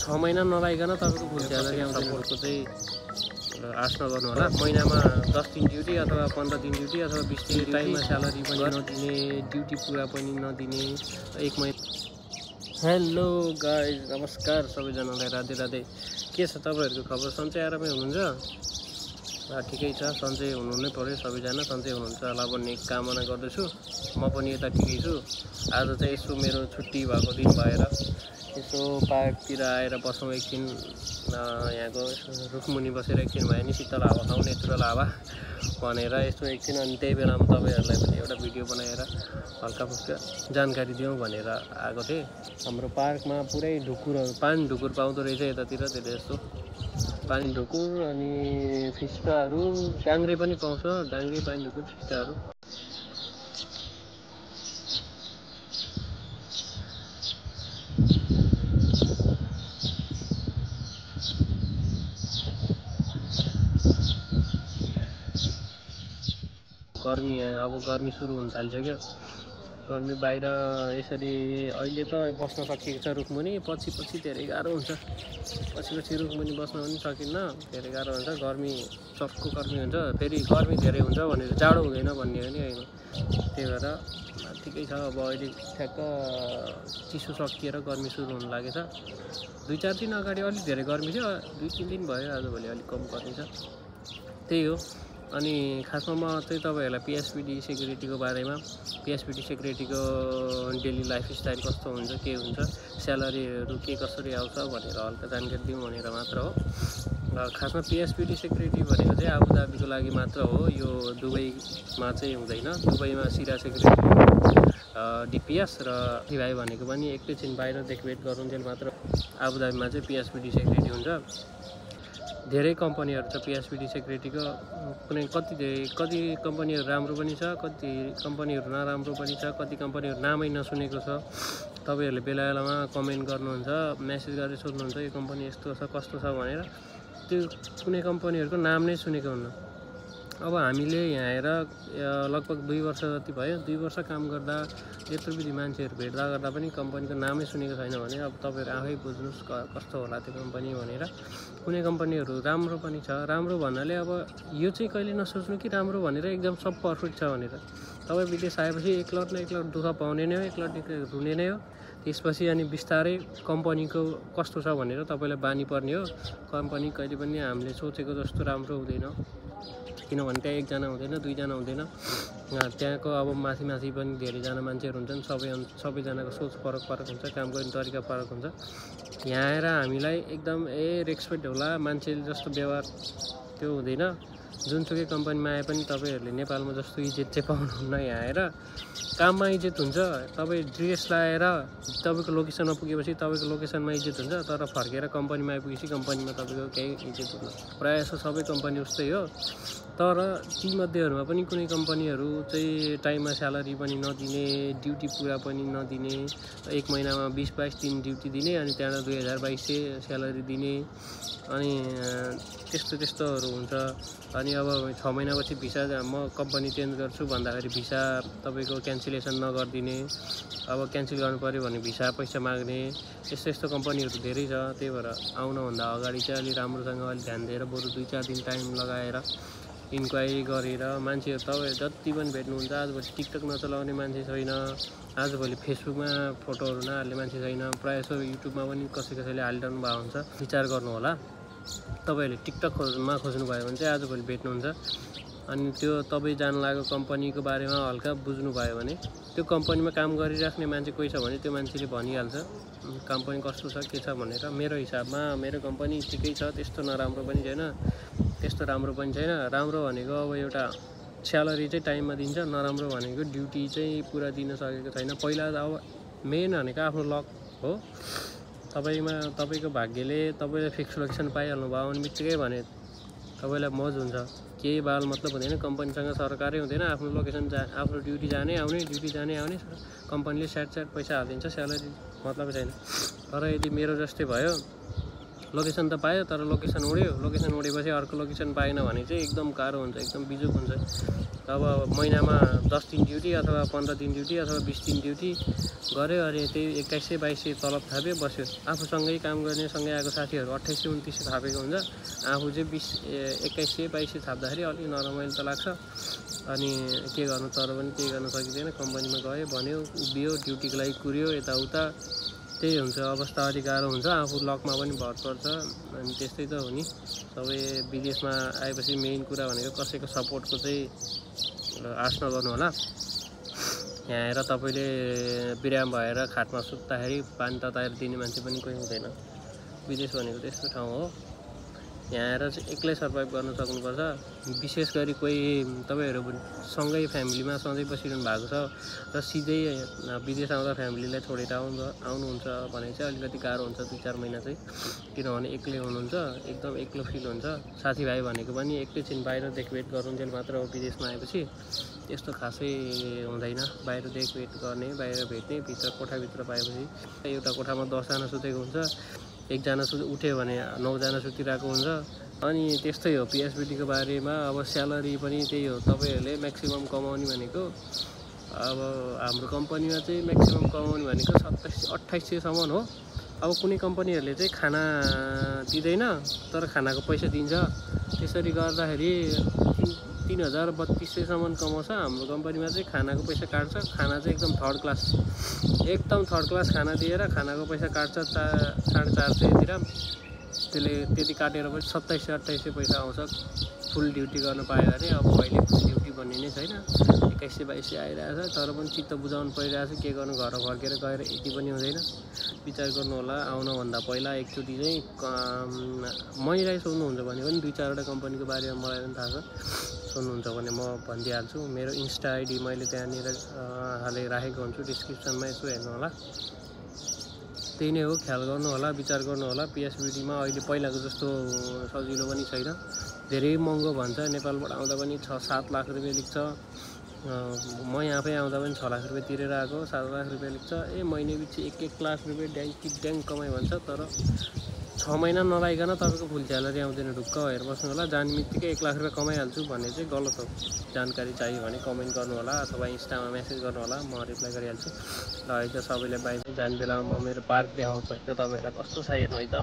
6 महिना नलाइकन तपाईको फुल स्यालेरी आउँछ। सपोर्टको चाहिँ आश नगर्नु होला। महिनामा 10 दिन ड्युटी अथवा 15 दिन ड्युटी अथवा 20 दिन टाइममा स्यालेरी पनि नदिने, ड्युटी पुरा पनि नदिने, 1 महिना। हेलो गाइज, नमस्कार सबैजनालाई, राधे राधे। के छ तपाईहरुको खबर? सन्चै आरामै हुनुहुन्छ? ठिकै छ, सन्चै हुनु नै पर्यो। सबैजना सन्चै हुनुहुन्छ होला भन्ने कामना गर्दछु। म पनि यता ठिकै छु। आज चाहिँ यसो मेरो छुट्टी भएको दिन भएर यसो पार्कतिर आएर बसौँ एकछिन, यहाँको रुखमुनि बसेर एकछिन भए नि शीतल हावा खाउँ, नेचुरल हावा भनेर यसो एकछिन। अनि त्यही बेलामा तपाईहरुलाई पनि एउटा भिडियो बनाएर हल्का फुल्का जानकारी दिउँ भनेर आएको थिएँ। हाम्रो पार्कमा पुरै ढुकुरहरू, पानी ढुकुर पाउँदो रहेछ यतातिर धेरै जस्तो। पानी ढुकुर अनि फिस्टाहरू, डाङ्ग्रे पनि पाउँछ, डाङ्ग्रे, पानी ढुकुर, फिस्टाहरू। गर्मी अब गर्मी सुरु हुन थालिसक्यो। गर्मी बाहिर यसरी अहिले त बस्न सकिएको छ रुखमुनि, पछि धेरै गाह्रो हुन्छ। पछि रुखमुनि बस्न पनि सकिन्न, धेरै गाह्रो हुन्छ। गर्मी चक्कु गर्मी हुन्छ। फेरि गर्मी धेरै हुन्छ भनेर जाडो हुँदैन भन्ने पनि होइन। त्यही भएर ठिकै छ। अब अहिले ठ्याक्क चिसो सकिएर गर्मी सुरु हुन लागेछ। 2-4 दिन अगाडि अलिक धेरै गर्मी थियो, 2-3 दिन भयो, आजभोलि अलिक कम गर्मी छ। त्यही हो। अनि खासमा म चाहिँ तपाईहरुलाई पिएसपिडी सेक्युरिटीको बारेमा, पिएसपिडी सेक्युरिटीको डेली लाइफस्टाइल कस्तो हुन्छ, के हुन्छ, स्यालेरीहरू के कसरी आउँछ भनेर हल्का जानकारी दिउँ भनेर मात्र हो। खासमा पिएसपिडी सेक्युरिटी भनेको चाहिँ आबुधाबीको लागि मात्र हो। यो दुबईमा चाहिँ हुँदैन। दुबईमा सिरा सेक्युरिटी, डिपिएस र भाइ भनेको पनि एकैछिन बाहिरदेखि वेट गरुन्जेल मात्र। आबुधाबीमा चाहिँ पिएसपिडी सेक्युरिटी हुन्छ। धेरै कम्पनीहरू छ पिएसपिडी सेक्युरिटीको। कति कम्पनीहरू राम्रो पनि छ, कति कम्पनीहरू नराम्रो पनि छ, कति कम्पनीहरू नामै नसुनेको छ। तपाईहरुले बेला बेलामा कमेन्ट गर्नुहुन्छ, मेसेज गरेर सोध्नुहुन्छ यो कम्पनी यस्तो छ कस्तो छ भनेर। त्यो कुनै कम्पनीहरूको नाम नै सुनेको हुन्न। अब हामीले यहाँ आएर लगभग 2 वर्ष जति भयो। 2 वर्ष काम गर्दा यत्रो विधि मान्छेहरू भेट्दा गर्दा पनि कम्पनीको नामै सुनेको छैन भने अब तपाईहरु आफै बुझ्नुस् कस्तो होला त्यो कम्पनी भनेर। कुनै कम्पनीहरू राम्रो पनि छ। राम्रो भन्नाले अब यो चाहिँ कहिले नसोच्नु कि राम्रो भनेर एकदम सब पर्फेक्ट छ भनेर। तपाई विदेश आएपछि एकलट न एकलट दुःख पाउने नै हो, एकलट रुने नै हो। त्यसपछि अनि बिस्तारै कम्पनीको कस्तो छ भनेर तपाईलाई बानी पर्ने हो। कम्पनी कहिले पनि हामीले सोचेको जस्तो राम्रो हुँदैन, किनभने त्यहाँ 1 जना हुँदैन, 2 जना हुँदैन। त्यहाँको अब माथि पनि धेरैजना मान्छेहरू हुन्छन्। सबैजनाको सोच फरक हुन्छ, काम गर्ने तरिका फरक हुन्छ। यहाँ आएर हामीलाई एकदम रेस्पेक्ट होला, मान्छेले जस्तो व्यवहार त्यो हुँदैन। जुनसुकै कम्पनीमा आए पनि तपाईहरुले नेपालमा जस्तो इज्जत चाहिँ पाउनुहुन्न। यहाँ आएर काममा इज्जत हुन्छ। तपाई ड्रेस लाएर तपाईको लोकेसनमा पुगेपछि तपाईको लोकेसनमा इज्जत हुन्छ, तर फर्केर कम्पनीमा आइपुगेपछि कम्पनीमा तपाईको केही इज्जत हुन्न। प्रायः जसो सबै कम्पनी उस्तै हो। तर ती मध्येहरुमा पनि कुनै कम्पनीहरू चाहिँ टाइममा स्यालेरी पनि नदिने, ड्युटी पुरा पनि नदिने, 1 महिनामा 20-22 दिन ड्युटी दिने, अनि त्यहाँबाट 2022 स्यालेरी दिने, अनि त्यस्तोहरू हुन्छ। अनि अब 6 महिनापछि भिसा म कम्पनी चेन्ज गर्छु भन्दाखेरि भिसा तपाईको क्यान्सलेसन नगर्दिने, अब क्यान्सल गर्नु पर्यो भने भिसा पैसा माग्ने, यस्तो कम्पनीहरू धेरै छ। त्यही भएर आउनुभन्दा अगाडि चाहिँ अलि राम्रोसँग अलि ध्यान दिएर बरु 2-4 दिन टाइम लगाएर इन्क्वायरी गरेर मान्छेहरू तपाईहरु जति पनि भेट्नुहुन्छ। आजभोलि टिकटक नचलाउने मान्छे छैन, आजभोलि फेसबुकमा फोटोहरू नहाल्ने मान्छे छैन। प्रायः जसो युट्युबमा पनि कसैले हालिरहनु भएको हुन्छ। विचार गर्नु होला। तपाईहरुले टिकटकमा खोज्नुभयो भने चाहिँ आजभोलि भेट्नुहुन्छ। अनि त्यो तपाई जान लागेको कम्पनीको बारेमा हल्का बुझ्नु भयो भने त्यो कम्पनीमा काम गरिराख्ने मान्छे कोही छ भने त्यो मान्छेले भनिहाल्छ कम्पनी कस्तो छ के छ भनेर। मेरो हिसाबमा मेरो कम्पनी ठिकै छ, त्यस्तो नराम्रो पनि छैन, त्यस्तो राम्रो पनि छैन। राम्रो भनेको अब एउटा स्यालेरी चाहिँ टाइममा दिन्छ, नराम्रो भनेको ड्युटी चाहिँ पुरा दिन सकेको छैन। पहिला अब मेन भनेको आफ्नो लक हो। तपाईको भाग्यले तपाईले फिक्स लोकेसन पाइहाल्नु भयो भने बित्तिकै भने तपाईलाई मज हुन्छ। केही बाल मतलब हुँदैन, कम्पनीसँग सरकारै हुँदैन। आफ्नो लोकेसन आफ्नो ड्युटी जाने आउने कम्पनीले स्याट पैसा हालिदिन्छ, स्यालेरी मतलब छैन। तर यदि मेरो जस्तै भयो, लोकेसन त पायो तर लोकेसन उड्यो, लोकेसन उडेपछि अर्को लोकेसन पाएन भने चाहिँ एकदम गाह्रो हुन्छ, एकदम बिजुक हुन्छ। अब महिनामा 10 दिन ड्युटी अथवा 15 दिन ड्युटी अथवा 20 दिन ड्युटी गऱ्यो, अनि त्यही 2100-2200 तलब थाप्यो, बस्यो। आफूसँगै काम गर्ने सँगै आएको साथीहरू 2800-2900 थापेको हुन्छ, आफू चाहिँ 2100-2200 थाप्दाखेरि अलिक नरमाइलो त लाग्छ। अनि के गर्नु, तर पनि केही गर्न सकिँदैन। कम्पनीमा गयो, भन्यो, उभियो, ड्युटीको लागि कुर्यो, यताउता त्यही हुन्छ, अवस्था अलिक गाह्रो हुन्छ। आफू लकमा पनि भर पर्छ, अनि त्यस्तै त हो नि। सबै विदेशमा आएपछि मेन कुरा भनेको कसैको सपोर्टको चाहिँ आश नगर्नु होला। यहाँ आएर तपाईँले बिराम भएर खाटमा सुत्दाखेरि पानी तताएर दिने मान्छे पनि कोही हुँदैन। विदेश भनेको त्यस्तो ठाउँ हो। यहाँ आएर चाहिँ एक्लै सर्भाइभ गर्न सक्नुपर्छ। विशेष गरी कोही तपाईँहरू सँगै फ्यामिलीमा सधैँ बसिरहनु भएको छ र सिधै विदेश आउँदा फ्यामिलीलाई छोडेर आउनुहुन्छ भने चाहिँ अलिकति गाह्रो हुन्छ 2-4 महिना चाहिँ, किनभने एक्लै हुनुहुन्छ, एकदम एक्लो फिल हुन्छ। साथीभाइ भनेको पनि एकैछिन बाहिर देखभेट गरुन्जेल मात्र हो। विदेशमा आएपछि त्यस्तो खासै हुँदैन, बाहिर देखभेट गर्ने, बाहिर भेट्ने। भित्र कोठाभित्र पाएपछि एउटा कोठामा 10 जना सुतेको हुन्छ, एकजना उठ्यो भने 9 जना सुतिरहेको हुन्छ। अनि त्यस्तै हो पिएसबिटीको बारेमा। अब स्यालेरी पनि त्यही हो, तपाईँहरूले म्याक्सिमम कमाउने भनेको, अब हाम्रो कम्पनीमा चाहिँ म्याक्सिमम कमाउने भनेको 2700-2800सम्म हो। अब कुनै कम्पनीहरूले चाहिँ खाना दिँदैन, तर खानाको पैसा दिन्छ। त्यसरी गर्दाखेरि 3000-3200सम्म कमाउँछ। हाम्रो कम्पनीमा चाहिँ खानाको पैसा काट्छ, खाना चाहिँ एकदम थर्ड क्लास खाना दिएर खानाको पैसा काट्छ 450-400तिर। त्यसले त्यति काटेर पनि 2700-2800 पैसा आउँछ फुल ड्युटी गर्न पायो भने। अब अहिले फुल ड्युटी भन्ने नै छैन, 2100-2200 आइरहेछ। तर पनि चित्त बुझाउनु परिरहेछ, के गर्नु, घर फर्केर गएर यति पनि हुँदैन। विचार गर्नु होला। आउनुभन्दा पहिला एकचोटि चाहिँ मैलाई सोध्नुहुन्छ भने पनि 2-4वटा कम्पनीको बारेमा मलाई पनि थाहा छ। सोध्नुहुन्छ भने म भनिदिइहाल्छु। मेरो इन्स्टा आइडी मैले त्यहाँनिर राखेको हुन्छु, डिस्क्रिप्सनमा यसो हेर्नु होला। त्यही नै हो, ख्याल गर्नु होला, विचार गर्नु होला। पिएसबिटीमा अहिले पहिलाको जस्तो सजिलो पनि छैन, धेरै महँगो भन्छ। नेपालबाट आउँदा पनि 6-7 लाख रुपियाँ लिन्छ। म आफै आउँदा पनि 6 लाख रुपियाँ तिरेर आएको, 7 लाख रुपियाँ लिन्छ। महिना पछि 1-1 लाख रुपियाँ ड्याङ कमाइ भन्छ। तर 6 महिना नलाइकन तपाईँको फुल स्यालेरी आउँदैन। ढुक्क भएर बस्नु होला। जाने बित्तिकै 1 लाख रुपियाँ कमाइहाल्छु भन्ने चाहिँ गलत हो। जानकारी चाहियो भने कमेन्ट गर्नु होला अथवा इन्स्टामा मेसेज गर्नु होला, म रिप्लाई गरिहाल्छु। ल है त, सबैले बाई। जाने बेलामा म मेरो पार्क देखाउँछु है त, तपाईँहरूलाई कस्तो छ हेर्नु है त।